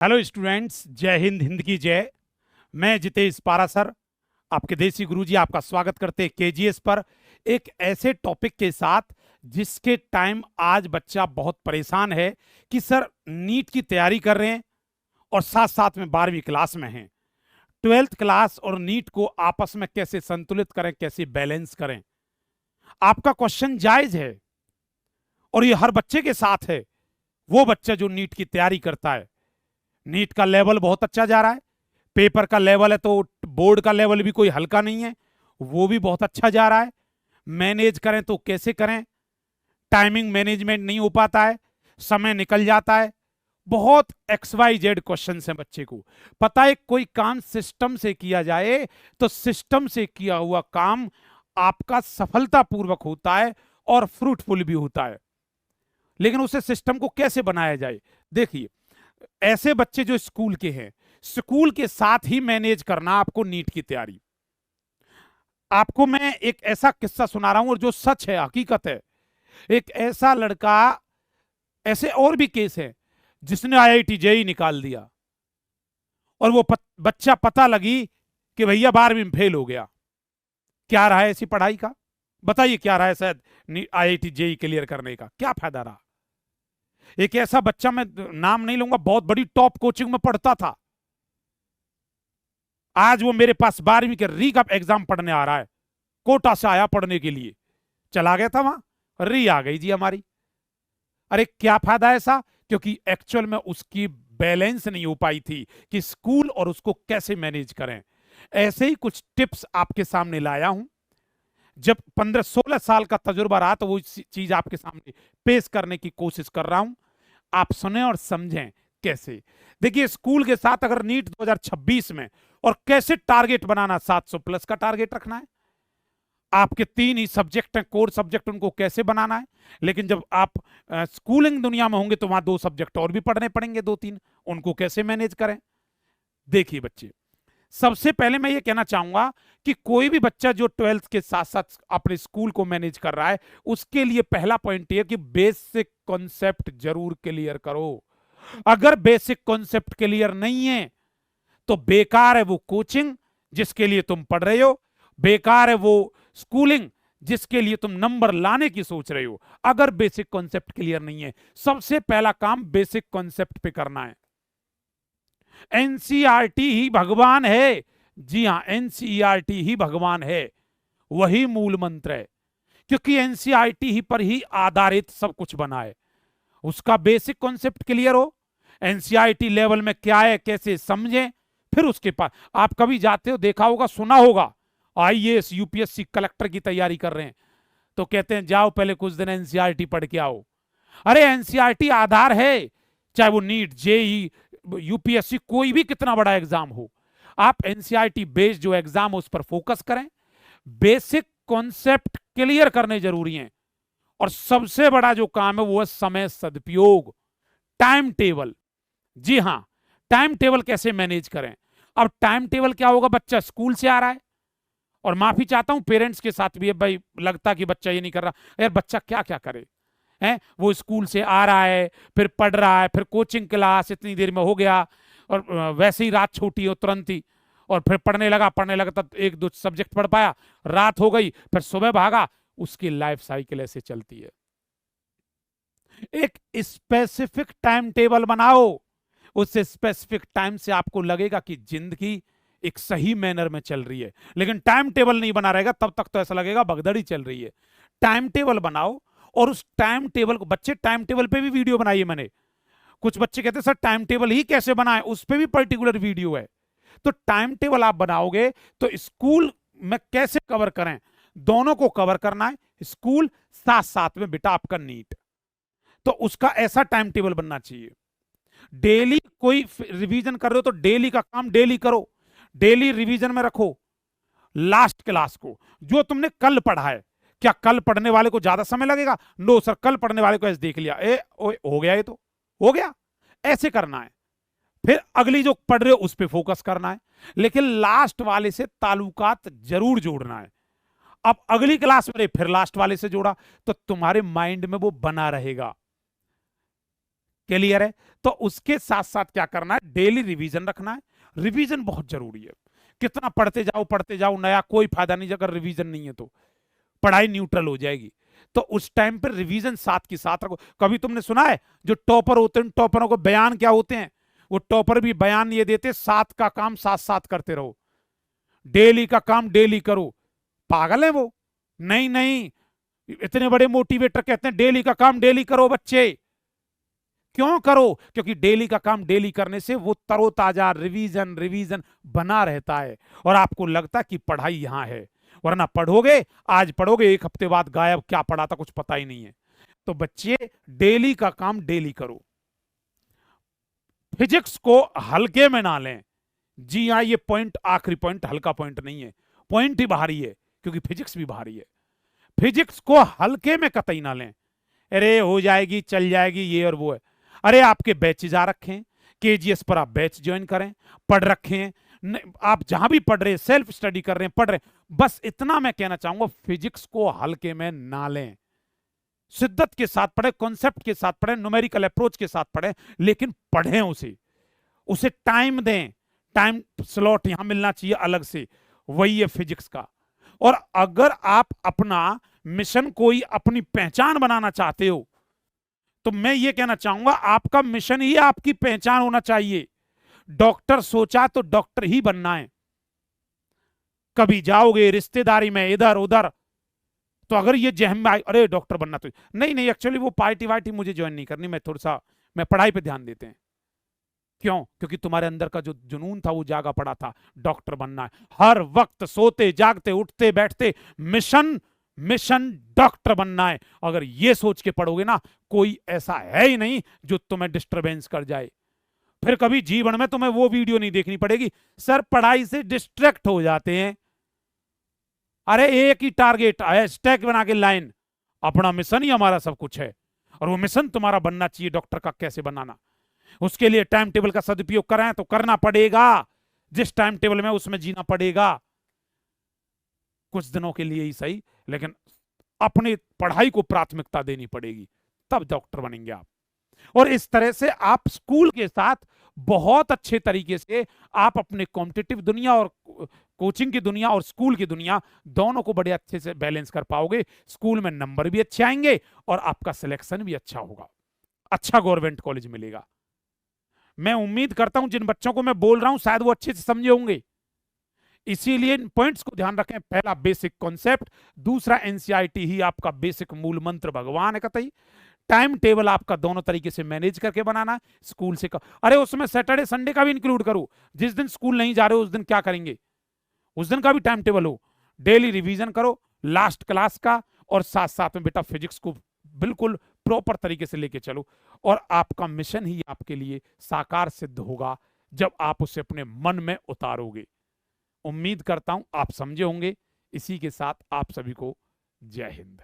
Hello students, जय हिंद, हिंद की जय। मैं जितेश पारासर, आपके देसी गुरुजी, आपका स्वागत करते हैं केजीएस पर, एक ऐसे टॉपिक के साथ जिसके टाइम आज बच्चा बहुत परेशान है कि सर नीट की तैयारी कर रहे हैं और साथ साथ में 12वीं क्लास में हैं। 12th क्लास और नीट को आपस में कैसे संतुलित करें, कैसे बैलेंस करें। आपका क्वेश्चन जायज है और ये हर बच्चे के साथ है। वो बच्चा जो नीट की तैयारी करता है, नीट का लेवल बहुत अच्छा जा रहा है, पेपर का लेवल है तो बोर्ड का लेवल भी कोई हल्का नहीं है, वो भी बहुत अच्छा जा रहा है। मैनेज करें तो कैसे करें, टाइमिंग मैनेजमेंट नहीं हो पाता है, समय निकल जाता है। बहुत एक्स वाई जेड क्वेश्चन है बच्चे को। पता है कोई काम सिस्टम से किया जाए तो सिस्टम से किया हुआ काम आपका सफलतापूर्वक होता है और फ्रूटफुल भी होता है, लेकिन उसे सिस्टम को कैसे बनाया जाए। देखिए, ऐसे बच्चे जो स्कूल के हैं, स्कूल के साथ ही मैनेज करना आपको नीट की तैयारी। आपको मैं एक ऐसा किस्सा सुना रहा हूं और जो सच है, हकीकत है। एक ऐसा लड़का, ऐसे और भी केस है, जिसने आईआईटी जेई निकाल दिया और वो बच्चा पता लगी कि भैया 12वीं में फेल हो गया। क्या रहा है ऐसी पढ़ाई का? बताइए क्या रहा है शायद आईआईटी जेई क्लियर करने का? क्या फायदा रहा? एक ऐसा बच्चा, मैं नाम नहीं लूंगा, बहुत बड़ी टॉप कोचिंग में पढ़ता था, आज वो मेरे पास 12वीं के री का एग्जाम पढ़ने आ रहा है। कोटा से आया पढ़ने के लिए, चला गया था वहां, री आ गई जी हमारी। अरे क्या फायदा ऐसा? क्योंकि एक्चुअल में उसकी बैलेंस नहीं हो पाई थी कि स्कूल और उसको कैसे मैनेज करें। ऐसे ही कुछ टिप्स आपके सामने लाया हूं। जब 15-16 साल का तजुर्बा रहा तो वो चीज आपके सामने पेश करने की कोशिश कर रहा हूं। आप सुने और समझें कैसे। देखिए, स्कूल के साथ अगर नीट 2026 में, और कैसे टारगेट बनाना, 700 प्लस का टारगेट रखना है। आपके 3 ही सब्जेक्ट हैं, कोर सब्जेक्ट, उनको कैसे बनाना है। लेकिन जब आप स्कूलिंग दुनिया में होंगे तो वहां 2 सब्जेक्ट और भी पढ़ने पड़ेंगे, 2-3, उनको कैसे मैनेज करें। देखिए बच्चे, सबसे पहले मैं ये कहना चाहूंगा कि कोई भी बच्चा जो 12th के साथ साथ अपने स्कूल को मैनेज कर रहा है, उसके लिए पहला पॉइंट ये कि बेसिक कॉन्सेप्ट जरूर क्लियर करो। अगर बेसिक कॉन्सेप्ट क्लियर नहीं है तो बेकार है वो कोचिंग जिसके लिए तुम पढ़ रहे हो, बेकार है वो स्कूलिंग जिसके लिए तुम नंबर लाने की सोच रहे हो। अगर बेसिक कॉन्सेप्ट क्लियर नहीं है, सबसे पहला काम बेसिक कॉन्सेप्ट पे करना है। एनसीईआरटी ही भगवान है। जी हां, एनसीईआरटी ही भगवान है, वही मूल मंत्र है, क्योंकि एनसीईआरटी ही पर ही आधारित सब कुछ बना है। उसका बेसिक कॉन्सेप्ट क्लियर हो, एनसीईआरटी लेवल में क्या है कैसे समझें, फिर उसके पास आप कभी जाते हो, देखा होगा, सुना होगा, आईएएस यूपीएससी कलेक्टर की तैयारी कर रहे हैं तो कहते हैं जाओ पहले कुछ दिन एनसीईआरटी पढ़ के आओ। अरे एनसीईआरटी आधार है, चाहे वो नीट, जेई, यूपीएससी, कोई भी कितना बड़ा एग्जाम हो, आप एनसीईआरटी बेस्ड जो एग्जाम हो उस पर फोकस करें। बेसिक कॉन्सेप्ट क्लियर करने जरूरी हैं। और सबसे बड़ा जो काम है वो है समय सदुपयोग, टाइम टेबल। जी हां, टाइम टेबल कैसे मैनेज करें। अब टाइम टेबल क्या होगा, बच्चा स्कूल से आ रहा है, और माफी चाहता हूं पेरेंट्स के साथ भी है, भाई लगता कि बच्चा ये नहीं कर रहा, यार बच्चा क्या क्या करे है। वो स्कूल से आ रहा है, फिर पढ़ रहा है, फिर कोचिंग क्लास इतनी देर में हो गया, और वैसे ही रात छोटी हो तुरंत ही, और फिर पढ़ने लगा तब 1-2 सब्जेक्ट पढ़ पाया, रात हो गई, फिर सुबह भागा। उसकी लाइफ साइकिल ऐसे चलती है। एक स्पेसिफिक टाइम टेबल बनाओ, उस स्पेसिफिक टाइम से आपको लगेगा कि जिंदगी एक सही मैनर में चल रही है। लेकिन टाइम टेबल नहीं बना रहेगा तब तक तो ऐसा लगेगा भगदड़ी चल रही है। टाइम टेबल बनाओ, और उस टाइम टेबल को, बच्चे टाइम टेबल पे भी वीडियो बनाई है मैंने। कुछ बच्चे कहते हैं सर टाइम टेबल ही कैसे बनाए, उस पर भी पर्टिकुलर वीडियो है। तो टाइम टेबल आप बनाओगे तो स्कूल में कैसे कवर करें, दोनों को कवर करना है, स्कूल साथ साथ में बेटा आपका नीट। तो उसका ऐसा टाइम टेबल बनना चाहिए। डेली कोई रिवीजन कर रहे हो तो डेली का काम डेली करो, डेली रिवीजन में रखो लास्ट क्लास को, जो तुमने कल पढ़ा है। क्या कल पढ़ने वाले को ज्यादा समय लगेगा? नो सर, कल पढ़ने वाले को ऐसे देख लिया, हो गया, ये तो हो गया, ऐसे करना है। फिर अगली जो पढ़ रहे हो उस पर फोकस करना है, लेकिन लास्ट वाले से ताल्लुकात जरूर जोड़ना है। अब अगली क्लास में फिर लास्ट वाले से जोड़ा तो तुम्हारे माइंड में वो बना रहेगा क्लियर है? तो उसके साथ साथ क्या करना है, डेली रिवीजन रखना है। रिवीजन बहुत जरूरी है। कितना पढ़ते जाओ, नया कोई फायदा नहीं अगर रिवीजन नहीं है तो पढ़ाई न्यूट्रल हो जाएगी। तो उस टाइम पर रिवीजन साथ के साथ रखो। कभी तुमने सुना है जो टॉपर होते हैं, टॉपरों को बयान क्या होते हैं? वो टॉपर भी बयान ये देते, साथ का काम साथ साथ करते रहो, डेली का काम डेली करो। पागल है वो? नहीं नहीं, इतने बड़े मोटिवेटर कहते हैं डेली का काम डेली करो बच्चे। क्यों करो? क्योंकि डेली का काम डेली करने से वो तरोताजा रिवीजन रिवीजन बना रहता है और आपको लगता है कि पढ़ाई यहां है। वरना पढ़ोगे, आज पढ़ोगे, एक हफ्ते बाद गायब, क्या पढ़ा था कुछ पता ही नहीं है। तो बच्चे डेली का काम डेली करो। फिजिक्स को हल्के में ना लें। जी हाँ, ये पॉइंट आखिरी पॉइंट हल्का पॉइंट नहीं है, पॉइंट ही भारी है, क्योंकि फिजिक्स भी भारी है। फिजिक्स को हल्के में कतई ना लें। अरे हो जाएगी, चल जाएगी, ये और वो है। अरे आपके बैचेज आ रखे हैं, केजीएस पर आप बैच ज्वाइन करें, पढ़ रखे हैं, आप जहां भी पढ़ रहे हैं, सेल्फ स्टडी कर रहे हैं, पढ़ रहे हैं, बस इतना मैं कहना चाहूंगा, फिजिक्स को हल्के में ना लें। शिद्दत के साथ पढ़े, कॉन्सेप्ट के साथ पढ़े, न्यूमेरिकल अप्रोच के साथ पढ़े, लेकिन पढ़ें उसे टाइम दें। टाइम स्लॉट यहां मिलना चाहिए अलग से, वही है फिजिक्स का। और अगर आप अपना मिशन, कोई अपनी पहचान बनाना चाहते हो, तो मैं ये कहना चाहूंगा आपका मिशन ही आपकी पहचान होना चाहिए। डॉक्टर सोचा तो डॉक्टर ही बनना है। कभी जाओगे रिश्तेदारी में इधर उधर, तो अगर ये जहम में आए अरे डॉक्टर बनना, तो नहीं, एक्चुअली वो पार्टी वार्टी मुझे ज्वाइन नहीं करनी, मैं पढ़ाई पे ध्यान देते हैं। क्यों? क्योंकि तुम्हारे अंदर का जो जुनून था वो जागा पड़ा था, डॉक्टर बनना है। हर वक्त सोते जागते उठते बैठते मिशन डॉक्टर बनना है। अगर ये सोच के पढ़ोगे ना, कोई ऐसा है ही नहीं जो तुम्हें डिस्टरबेंस कर जाए। फिर कभी जीवन में तुम्हें वो वीडियो नहीं देखनी पड़ेगी, सर पढ़ाई से डिस्ट्रैक्ट हो जाते हैं। अरे एक ही टारगेट है, स्टैक बना के लाइन, अपना मिशन ही हमारा सब कुछ है, और वो मिशन तुम्हारा बनना चाहिए डॉक्टर का। कैसे बनाना, उसके लिए टाइम टेबल का सदुपयोग करें तो करना पड़ेगा, जिस टाइम टेबल में उसमें जीना पड़ेगा, कुछ दिनों के लिए ही सही, लेकिन अपनी पढ़ाई को प्राथमिकता देनी पड़ेगी, तब डॉक्टर बनेंगे आप। और इस तरह से आप स्कूल के साथ बहुत अच्छे तरीके से आप अपने कॉम्पिटिटिव दुनिया और कोचिंग की दुनिया और स्कूल की दुनिया दोनों को बड़े अच्छे से बैलेंस कर पाओगे। स्कूल में नंबर भी अच्छे आएंगे और आपका सिलेक्शन भी अच्छा होगा, अच्छा गवर्नमेंट कॉलेज मिलेगा। मैं उम्मीद करता हूं जिन बच्चों को मैं बोल रहा हूं शायद वो अच्छे से समझे होंगे, इसीलिए इन पॉइंट्स को ध्यान रखें। पहला बेसिक कॉन्सेप्ट, दूसरा एनसीईआरटी ही आपका बेसिक मूल मंत्र भगवान है कतई। टाइम टेबल आपका दोनों तरीके से मैनेज करके बनाना है, स्कूल से अरे उसमें सैटरडे संडे का भी इंक्लूड करो, जिस दिन स्कूल नहीं जा रहे हो उस दिन क्या करेंगे, उस दिन का भी टाइम टेबल हो। डेली रिवीजन करो लास्ट क्लास का, और साथ साथ में बेटा फिजिक्स को बिल्कुल प्रॉपर तरीके से लेके चलो, और आपका मिशन ही आपके लिए साकार सिद्ध होगा जब आप उसे अपने मन में उतारोगे। उम्मीद करता हूं आप समझे होंगे। इसी के साथ आप सभी को जय हिंद।